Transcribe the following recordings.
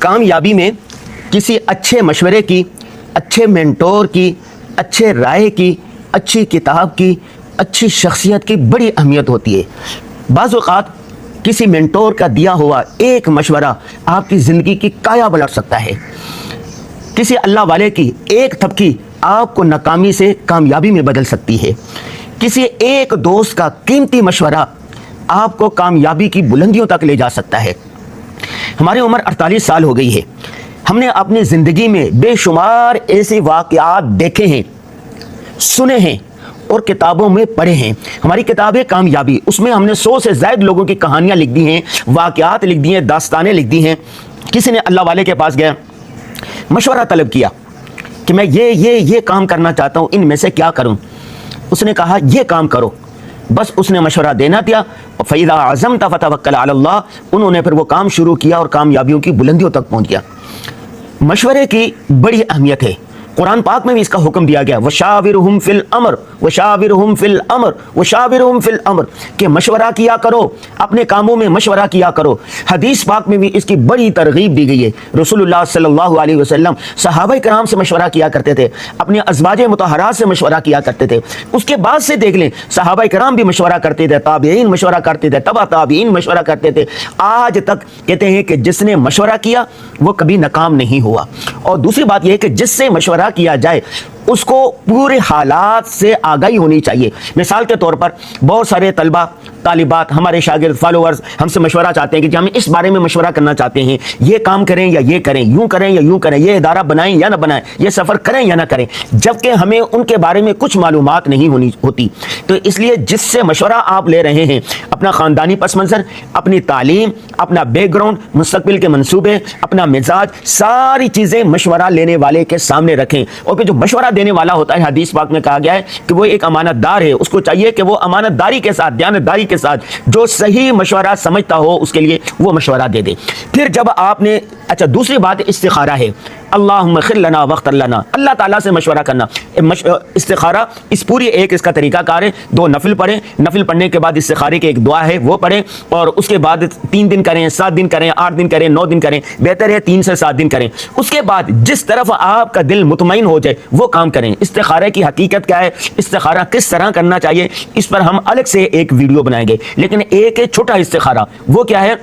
کامیابی میں کسی اچھے مشورے کی، اچھے مینٹور کی، اچھے رائے کی، اچھی کتاب کی، اچھی شخصیت کی بڑی اہمیت ہوتی ہے۔ بعض اوقات کسی مینٹور کا دیا ہوا ایک مشورہ آپ کی زندگی کی کایا پلٹ سکتا ہے۔ کسی اللہ والے کی ایک تھپکی آپ کو ناکامی سے کامیابی میں بدل سکتی ہے۔ کسی ایک دوست کا قیمتی مشورہ آپ کو کامیابی کی بلندیوں تک لے جا سکتا ہے۔ ہماری عمر 48 سال ہو گئی ہے۔ ہم نے اپنی زندگی میں بے شمار ایسے واقعات دیکھے ہیں، سنے ہیں اور کتابوں میں پڑھے ہیں۔ ہماری کتابیں کامیابی، اس میں ہم نے 100 سے زائد لوگوں کی کہانیاں لکھ دی ہیں، واقعات لکھ دی ہیں، داستانیں لکھ دی ہیں۔ کسی نے اللہ والے کے پاس گیا، مشورہ طلب کیا کہ میں یہ کام کرنا چاہتا ہوں، ان میں سے کیا کروں؟ اس نے کہا یہ کام کرو، بس اس نے مشورہ دینا دیا۔ فَإِذَا عَزَمْتَ فَتَوَكَّلْ عَلَى اللَّهِ، انہوں نے پھر وہ کام شروع کیا اور کامیابیوں کی بلندیوں تک پہنچ گیا۔ مشورے کی بڑی اہمیت ہے۔ قرآن پاک میں بھی اس کا حکم دیا گیا، وَشَاوِرْهُمْ فِي الْأَمْرِ وَشَاوِرْهُمْ فِي الْأَمْرِ وَشَاوِرْهُمْ فِي الْأَمْرِ کہ مشورہ کیا کرو، اپنے کاموں میں مشورہ کیا کرو۔ حدیث پاک میں بھی اس کی بڑی ترغیب دی گئی ہے۔ رسول اللہ صلی اللہ علیہ وسلم صحابہ کرام سے مشورہ کیا کرتے تھے، اپنے ازواج مطہرات سے مشورہ کیا کرتے تھے۔ اس کے بعد سے دیکھ لیں، صحابہ کرام بھی مشورہ کرتے تھے، تابعین مشورہ کرتے تھے، تبع تابعین مشورہ کرتے تھے، آج تک کہتے ہیں کہ جس نے مشورہ کیا وہ کبھی ناکام نہیں ہوا۔ اور دوسری بات یہ ہے کہ جس سے مشورہ کیا جائے اس کو پورے حالات سے آگاہی ہونی چاہیے۔ مثال کے طور پر بہت سارے طلبہ، طالبات، ہمارے شاگرد، فالوورز ہم سے مشورہ چاہتے ہیں کہ ہم اس بارے میں مشورہ کرنا چاہتے ہیں، یہ کام کریں یا یہ کریں، یوں کریں یا یوں کریں، یہ ادارہ بنائیں یا نہ بنائیں، یہ سفر کریں یا نہ کریں، جبکہ ہمیں ان کے بارے میں کچھ معلومات نہیں ہوتی۔ تو اس لیے جس سے مشورہ آپ لے رہے ہیں، اپنا خاندانی پس منظر، اپنی تعلیم، اپنا بیک گراؤنڈ، مستقبل کے منصوبے، اپنا مزاج، ساری چیزیں مشورہ لینے والے کے سامنے رکھیں۔ اور پھر جو مشورہ دینے والا ہوتا ہے، حدیث پاک میں کہا گیا ہے کہ وہ ایک امانت دار ہے، اس کو چاہیے کہ وہ امانت داری کے ساتھ، دیانتداری کے ساتھ جو صحیح مشورہ سمجھتا ہو اس کے لیے وہ مشورہ دے دے۔ پھر جب آپ نے دوسری بات استخارہ ہے، اللہم خر لنا واختر لنا، اللہ تعالیٰ سے مشورہ کرنا۔ استخارہ اس پوری ایک اس کا طریقہ کار ہے۔ 2 نفل پڑھیں، نفل پڑھنے کے بعد استخارے کی ایک دعا ہے وہ پڑھیں، اور اس کے بعد 3 دن کریں، 7 دن کریں، 8 دن کریں، 9 دن کریں، بہتر ہے 3 سے 7 دن کریں۔ اس کے بعد جس طرف آپ کا دل مطمئن ہو جائے وہ کام کریں۔ استخارے کی حقیقت کیا ہے، استخارہ کس طرح کرنا چاہیے، اس پر ہم الگ سے ایک ویڈیو بنائیں گے، لیکن ایک چھوٹا استخارہ وہ کیا ہے،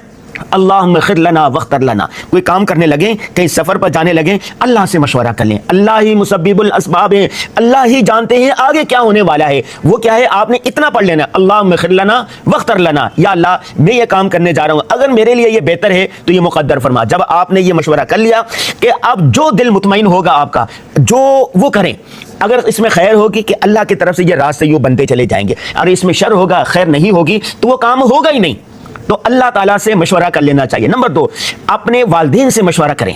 اللہم خر لنا واختر لنا۔ کوئی کام کرنے لگیں، کہیں سفر پر جانے لگیں، اللہ سے مشورہ کر لیں۔ اللہ ہی مسبب الاسباب ہے، اللہ ہی جانتے ہیں آگے کیا ہونے والا ہے۔ وہ کیا ہے، آپ نے اتنا پڑھ لینا، اللہم خر لنا واختر لنا، یا اللہ میں یہ کام کرنے جا رہا ہوں، اگر میرے لیے یہ بہتر ہے تو یہ مقدر فرما۔ جب آپ نے یہ مشورہ کر لیا کہ اب جو دل مطمئن ہوگا آپ کا، جو وہ کریں۔ اگر اس میں خیر ہوگی کہ اللہ کی طرف سے یہ راستے یوں بنتے چلے جائیں گے، اور اس میں شر ہوگا، خیر نہیں ہوگی تو وہ کام ہوگا ہی نہیں۔ تو اللہ تعالیٰ سے مشورہ کر لینا چاہیے۔ نمبر 2، اپنے والدین سے مشورہ کریں،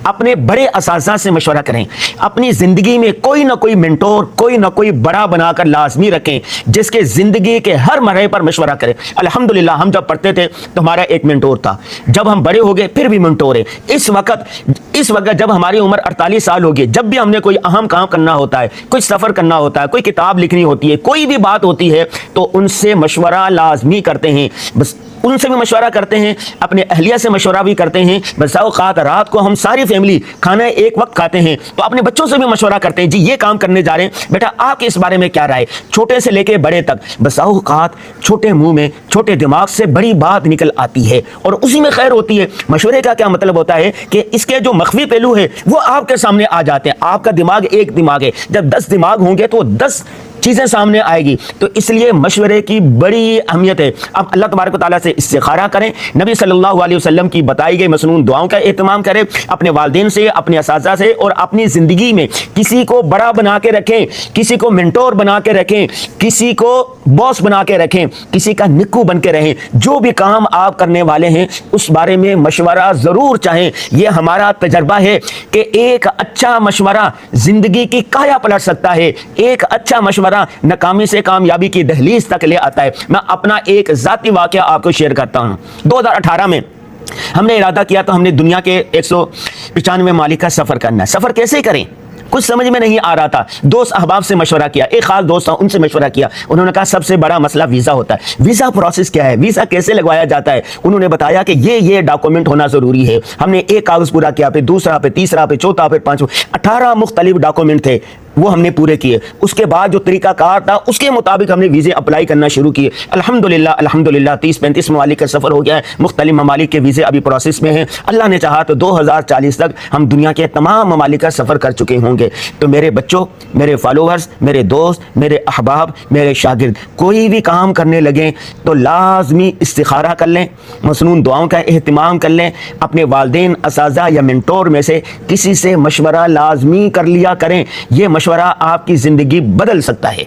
اپنے بڑے اساتذہ سے مشورہ کریں۔ اپنی زندگی میں کوئی نہ کوئی مینٹور، کوئی نہ کوئی بڑا بنا کر لازمی رکھیں جس کے زندگی کے ہر مرحلے پر مشورہ کریں۔ الحمدللہ ہم جب پڑھتے تھے تو ہمارا ایک مینٹور تھا، جب ہم بڑے ہو گئے پھر بھی مینٹور ہے۔ اس وقت جب ہماری عمر 48 سال ہوگی، جب بھی ہم نے کوئی اہم کام کرنا ہوتا ہے، کوئی سفر کرنا ہوتا ہے، کوئی کتاب لکھنی ہوتی ہے، کوئی بھی بات ہوتی ہے، تو ان سے مشورہ لازمی کرتے ہیں۔ بس ان سے بھی مشورہ کرتے ہیں، اپنے اہلیہ سے مشورہ بھی کرتے ہیں۔ بس اوقات رات کو ہم ساری فیملی کھانا ایک وقت کھاتے ہیں تو اپنے بچوں سے بھی مشورہ کرتے ہیں، جی یہ کام کرنے جا رہے ہیں، بیٹا آپ کے اس بارے میں کیا رائے، چھوٹے سے لے کے بڑے تک۔ بس اوقات چھوٹے منہ میں، چھوٹے دماغ سے بڑی بات نکل آتی ہے اور اسی میں خیر ہوتی ہے۔ مشورے کا کیا مطلب ہوتا ہے کہ اس کے جو مخفی پہلو ہے وہ آپ کے سامنے آ جاتے ہیں۔ آپ کا دماغ ایک دماغ ہے، جب 10 دماغ ہوں گے تو 10 چیزیں سامنے آئے گی۔ تو اس لیے مشورے کی بڑی اہمیت ہے۔ اب اللہ تبارک و تعالیٰ سے استخارہ کریں، نبی صلی اللہ علیہ وسلم کی بتائی گئی مسنون دعاؤں کا اہتمام کریں، اپنے والدین سے، اپنے اساتذہ سے، اور اپنی زندگی میں کسی کو بڑا بنا کے رکھیں، کسی کو مینٹور بنا کے رکھیں، کسی کو باس بنا کے رکھیں، کسی کا نکو بن کے رہیں۔ جو بھی کام آپ کرنے والے ہیں اس بارے میں مشورہ ضرور چاہیں۔ یہ ہمارا تجربہ ہے کہ ایک اچھا مشورہ زندگی کی کایا پلٹ سکتا ہے، ایک اچھا مشورہ ناکامی سے کامیابی کی دہلیز تک لے آتا ہے۔ میں اپنا ایک ذاتی واقعہ آپ کو شیئر کرتا ہوں۔ 2018 میں ہم نے ارادہ کیا تو ہم نے دنیا کے 195 ممالک کا سفر کرنا ہے۔ سفر کیسے کریں؟ کچھ سمجھ میں نہیں آ رہا تھا، دوست احباب سے مشورہ کیا، ایک خاص دوست تھا ان سے مشورہ کیا، انہوں نے کہا سب سے بڑا مسئلہ ویزا ہوتا ہے، ویزا پروسیس کیا ہے، ویزا کیسے لگوایا جاتا ہے، انہوں نے بتایا کہ یہ ڈاکومنٹ ہونا ضروری ہے۔ ہم نے ایک کاغذ پورا کیا، پھر دوسرا، پھر تیسرا، پھر چوتھا، پھر پانچواں، 18 مختلف ڈاکومنٹ تھے، وہ ہم نے پورے کیے۔ اس کے بعد جو طریقہ کار تھا اس کے مطابق ہم نے ویزے اپلائی کرنا شروع کیے۔ الحمدللہ 30-35 ممالک کا سفر ہو گیا ہے، مختلف ممالک کے ویزے ابھی پروسیس میں ہیں، اللہ نے چاہا تو 2040 تک ہم دنیا کے تمام ممالک کا سفر کر چکے ہوں گے۔ تو میرے بچوں، میرے فالوورز، میرے دوست، میرے احباب، میرے شاگرد، کوئی بھی کام کرنے لگیں تو لازمی استخارہ کر لیں، مسنون دعاؤں کا اہتمام کر لیں، اپنے والدین، اساتذہ یا منٹور میں سے کسی سے مشورہ لازمی کر لیا کریں، یہ مشورہ آپ کی زندگی بدل سکتا ہے۔